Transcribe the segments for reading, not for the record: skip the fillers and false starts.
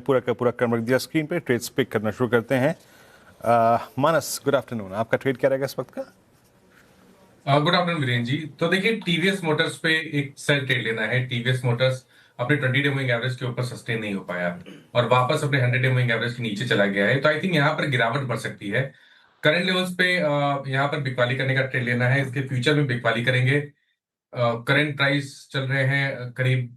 पूरा का पूरा क्रम रख दिया स्क्रीन पे। ट्रेड्स पिक करना शुरू करते हैं। मानस, गुड आफ्टरनून। आपका ट्रेड क्या रहेगा इस वक्त का? गुड आफ्टरनून वीरेन जी। तो देखिए, टीवीएस मोटर्स पे एक सेल ट्रेड लेना है। टीवीएस मोटर्स अपने 20 डे मूविंग एवरेज के ऊपर सस्टेन नहीं हो पाया और वापस अपने 100 डे मूविंग एवरेज के नीचे चला गया है। तो आई थिंक यहाँ पर गिरावट बढ़ सकती है। करंट लेवल्स पे यहाँ पर बिकवाली करने का ट्रेड लेना है। इसके फ्यूचर में बिकवाली करेंगे। करंट प्राइस चल रहे हैं करीब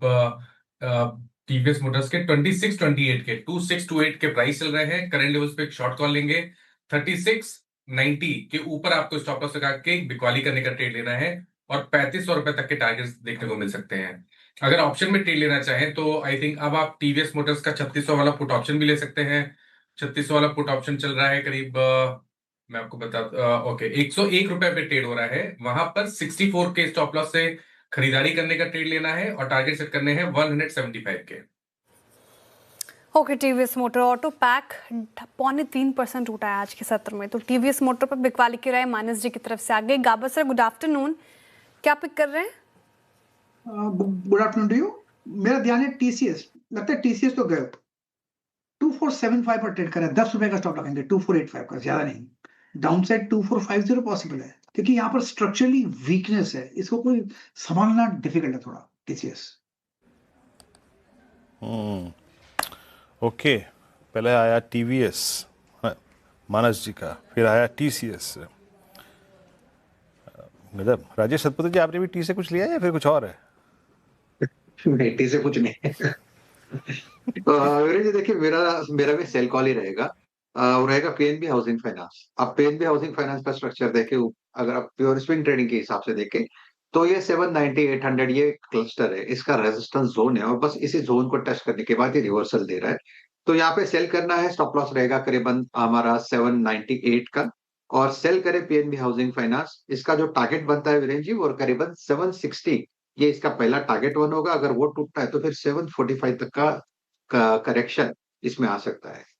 टीवीएस मोटर्स के 2628 के 2628 के प्राइस चल रहे हैं। करंट लेवल्स पे एक शॉर्ट कॉल लेंगे। 3690 के ऊपर आपको स्टॉप लॉस लगा के बिकवाली करने का ट्रेड लेना है और 3500 रुपए तक के टारगेट्स देखने को मिल सकते हैं। अगर ऑप्शन में ट्रेड लेना चाहें तो आई थिंक अब आप टीवीएस मोटर्स का 3600 वाला पुट ऑप्शन भी ले सकते हैं। 3600 वाला पुट ऑप्शन चल रहा है करीब मैं आपको बता ओके 101 रुपए पे ट्रेड हो रहा है। वहां पर 64 के स्टॉप लॉस से खरीदारी करने का ट्रेड लेना है और टारगेट सेट करने हैं 175 के। Okay, TVS motor auto pack 3.25% टूटा है आज के सत्र में। तो टीवीएस मोटर पर बिकवाली की राय मानस जी की तरफ से आ गई। गाबर सर, गुड आफ्टरनून। क्या पिक कर रहे हैं? Good afternoon to you. मेरा ध्यान है टीसीएस। लगता है टीसीएस तो गए 2475 पर ट्रेड कर रहा है। 10 रुपए का स्टॉप लगाएंगे 2485 का, ज्यादा नहीं। डाउन साइड 2450 पॉसिबल है क्योंकि यहाँ पर स्ट्रक्चरली वीकनेस है। इसको कोई संभालना डिफिकल्ट है थोड़ा टीसीएस। ओके, पहले आया टीवीएस मानस जी का, फिर आया टीसीएस। मतलब राजेश सतपथी जी, आपने भी टी से कुछ लिया या फिर कुछ और है? नहीं, टी से कुछ नहीं है। वीरेंद्र जी, देखिए, मेरा मेरा भी सेल कॉल ही रहेगा। वो रहेगा पीएनबी हाउसिंग फाइनेंस। अब पीएनबी हाउसिंग फाइनेंस का स्ट्रक्चर देखे, अगर आप प्योर स्विंग ट्रेडिंग के हिसाब से देखें तो ये 790 800 ये क्लस्टर है, इसका रेजिस्टेंस जोन है और बस इसी जोन को टच करने के बाद ये रिवर्सल दे रहा है। तो यहाँ पे सेल करना है। स्टॉप लॉस रहेगा करीबन हमारा 798 का। और सेल करे पीएनबी हाउसिंग फाइनेंस, इसका जो टारगेट बनता है वीरेंद्र जी वो करीबन 760। ये इसका पहला टारगेट वन होगा। अगर वो टूटता है तो फिर 745 तक का करेक्शन इसमें आ सकता है।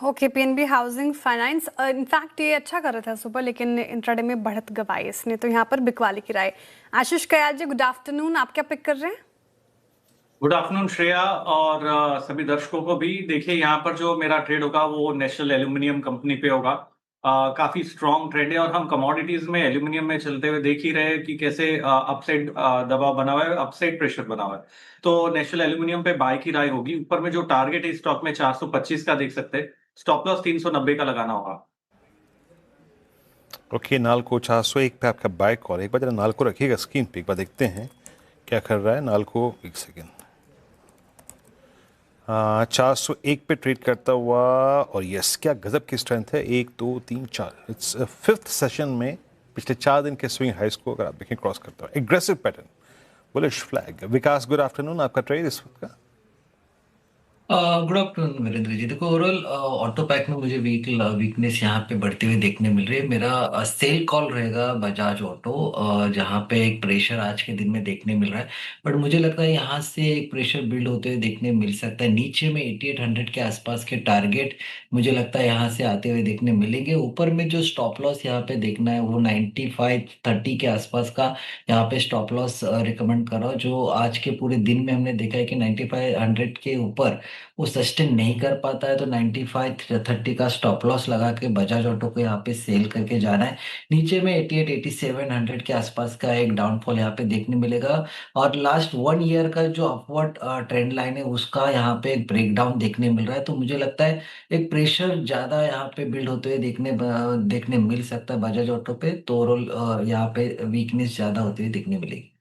Okay, PNB housing finance in fact ये अच्छा कर रहा था सुबह, लेकिन इंट्राडे में बढ़त गवाई इसने, तो यहाँ पर बिकवाली की राय। आशीष कयाल जी, गुड आफ्टरनून। आप क्या पिक कर रहे हैं? गुड आफ्टरनून श्रेया और सभी दर्शकों को भी। देखिए, यहाँ पर जो मेरा ट्रेड होगा वो नेशनल एल्यूमिनियम कंपनी पे होगा। काफी स्ट्रॉन्ग ट्रेड है और हम कमोडिटीज में एल्यूमिनियम में चलते हुए देख ही रहे हैं कि कैसे अपसाइड दबाव बना हुआ है, अपसाइड प्रेशर बना हुआ है। तो नेशनल एल्यूमिनियम पे बाय की राय होगी। ऊपर में जो टारगेट है स्टॉक में 425 का देख सकते हैं। स्टॉप लॉस 390 का लगाना होगा। ओके, नालको 401 पे आपका बाय कॉल। एक बार जरा नालको रखिएगा स्क्रीन पे, एक बार देखते हैं क्या कर रहा है नालको। एक सेकेंड। 401 पे ट्रेड करता हुआ और यस, क्या गजब की स्ट्रेंथ है। 1 2 3 4, इट्स फिफ्थ सेशन में पिछले 4 दिन के स्विंग हाइस को अगर आप देखें क्रॉस करता हुआ। Aggressive pattern, bullish flag. Vikas, good afternoon. आपका ट्रेड इस वक्त का? Good afternoon Virendra ji. देखो, ओवरऑल ऑटो पैक में मुझे वीकनेस यहाँ पे बढ़ते हुए देखने मिल रही है। मेरा सेल कॉल रहेगा बजाज ऑटो, जहाँ पे एक प्रेशर आज के दिन में देखने मिल रहा है। बट मुझे लगता है यहाँ से एक प्रेशर बिल्ड होते हुए देखने मिल सकता है। नीचे में 8800 के आसपास के टारगेट मुझे लगता है यहाँ से आते हुए देखने मिलेंगे। ऊपर में जो स्टॉप लॉस यहाँ पे देखना है वो 9530 के आसपास का यहाँ पे स्टॉप लॉस रिकमेंड कर रहा हूँ। जो आज के पूरे दिन में हमने देखा है कि 9500 के ऊपर वो सस्टेन नहीं कर पाता है, तो 9530 का स्टॉप लॉस लगा के बजाज ऑटो को यहाँ पे सेल करके जाना है। नीचे में 8700 के आसपास का एक डाउनफॉल यहाँ पे देखने मिलेगा। और लास्ट 1 ईयर का जो अपवर्ड ट्रेंड लाइन है उसका यहाँ पे एक ब्रेकडाउन देखने मिल रहा है। तो मुझे लगता है एक प्रेशर ज्यादा यहाँ पे बिल्ड होते हुए देखने मिल सकता है बजाज ऑटो पे। तो ओवरऑल यहाँ पे वीकनेस ज्यादा होती हुई देखने मिलेगी।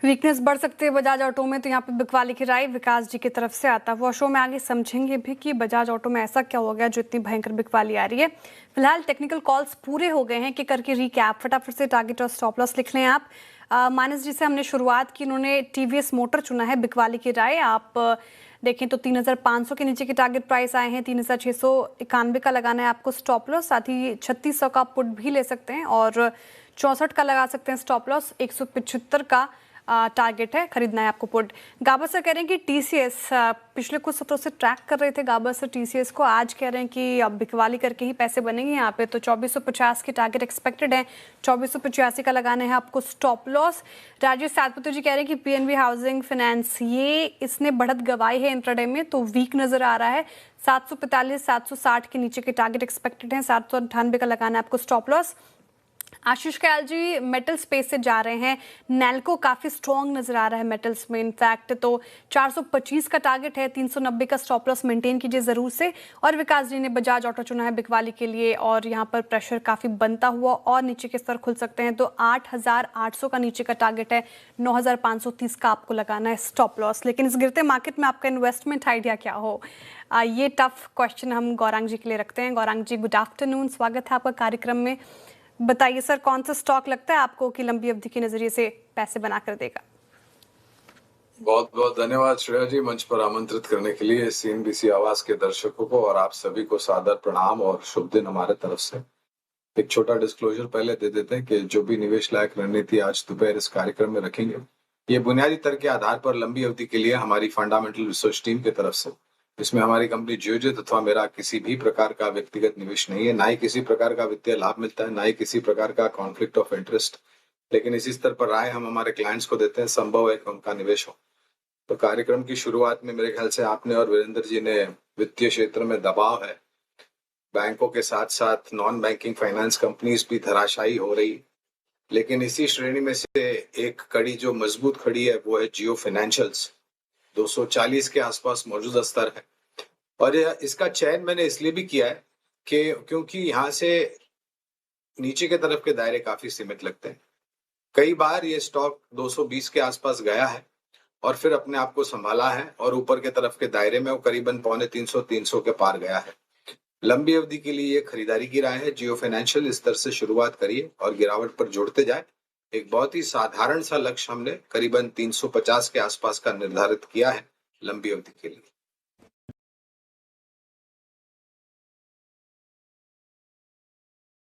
वीकनेस बढ़ सकती है बजाज ऑटो में, तो यहाँ पे बिकवाली की राय विकास जी की तरफ से आता हुआ। शो में आगे समझेंगे भी कि बजाज ऑटो में ऐसा क्या हो गया जो इतनी भयंकर बिकवाली आ रही है। फिलहाल टेक्निकल कॉल्स पूरे हो गए हैं कि करके रीकैप फटाफट से टारगेट और स्टॉप लॉस लिख लें आप। मानस जी से हमने शुरुआत की, इन्होंने टीवीएस मोटर चुना है। बिकवाली की राय आप देखें तो 3500 के नीचे के टारगेट प्राइस आए हैं। 3691 का लगाना है आपको स्टॉप लॉस। साथ ही 3600 का पुट भी ले सकते हैं और 64 का लगा सकते हैं स्टॉप लॉस। 175 का टारगेट है, खरीदना है आपको पुट। गाबर सर कह रहे हैं कि टीसीएस पिछले कुछ सत्रों से ट्रैक कर रहे थे गाबर सर टीसीएस को, आज कह रहे हैं कि अब बिकवाली करके ही पैसे बनेंगे यहाँ पे, तो 2450 के टारगेट एक्सपेक्टेड है, 2485 का लगाना है आपको स्टॉप लॉस। राजेश सातपुते जी कह रहे हैं कि पीएनबी हाउसिंग फाइनेंस ये इसने बढ़त गवाई है इंट्राडे में, तो वीक नजर आ रहा है, 745 760 के नीचे के टारगेट एक्सपेक्टेड हैं, 798 का लगाना है आपको स्टॉप लॉस। आशीष कयाल जी मेटल स्पेस से जा रहे हैं, नैल्को काफी स्ट्रॉन्ग नजर आ रहा है मेटल्स में, इनफैक्ट तो 425 का टारगेट है, 390 का स्टॉप लॉस मेंटेन कीजिए जरूर से। और विकास जी ने बजाज ऑटो चुना है बिकवाली के लिए, और यहाँ पर प्रेशर काफी बनता हुआ और नीचे के स्तर खुल सकते हैं, तो 8,800 का नीचे का टारगेट है, 9,530 का आपको लगाना है स्टॉप लॉस। लेकिन इस गिरते मार्केट में आपका इन्वेस्टमेंट आइडिया क्या हो, ये टफ क्वेश्चन हम गौरांग जी के लिए रखते हैं। गौरांग जी गुड आफ्टरनून, स्वागत है आपका कार्यक्रम में। बताइए सर, कौन सा स्टॉक लगता है आपको कि लंबी अवधि के नजरिए से पैसे बना कर देगा? बहुत बहुत धन्यवाद श्रेया जी, मंच पर आमंत्रित करने के लिए। सीएनबीसी आवाज के दर्शकों को और आप सभी को सादर प्रणाम और शुभ दिन हमारे तरफ से। एक छोटा डिस्क्लोजर पहले दे देते हैं कि जो भी निवेश लायक रणनीति आज दोपहर इस कार्यक्रम में रखेंगे, ये बुनियादी तर्क के आधार पर लंबी अवधि के लिए हमारी फंडामेंटल रिसर्च टीम की तरफ से, इसमें हमारी कंपनी जियोजेट अथवा मेरा किसी भी प्रकार का व्यक्तिगत निवेश नहीं है, ना ही किसी प्रकार का वित्तीय लाभ मिलता है, ना ही किसी प्रकार का कॉन्फ्लिक्ट ऑफ इंटरेस्ट। लेकिन इसी स्तर पर राय हम हमारे क्लाइंट्स को देते हैं, संभव है कि उनका निवेश हो। तो कार्यक्रम की शुरुआत में मेरे ख्याल से आपने और वीरेंद्र जी ने वित्तीय क्षेत्र में दबाव है, बैंकों के साथ साथ नॉन बैंकिंग फाइनेंस कंपनीज भी धराशायी हो रही, लेकिन इसी श्रेणी में से एक कड़ी जो मजबूत खड़ी है वो है जियो फाइनेंशियल्स, 240 के आसपास मौजूदा स्तर है। और इसका चयन मैंने इसलिए भी किया है कि क्योंकि यहाँ से नीचे के तरफ के दायरे काफी सीमित लगते हैं। कई बार ये स्टॉक 220 के आसपास गया है और फिर अपने आप को संभाला है, और ऊपर के तरफ के दायरे में वो करीबन 350 के पार गया है। लंबी अवधि के लिए ये खरीदारी की राय है। जियो फाइनेंशियल स्तर से शुरुआत करिए और गिरावट पर जुड़ते जाए। एक बहुत ही साधारण सा लक्ष्य हमने करीबन 350 के आसपास का निर्धारित किया है लंबी अवधि के लिए।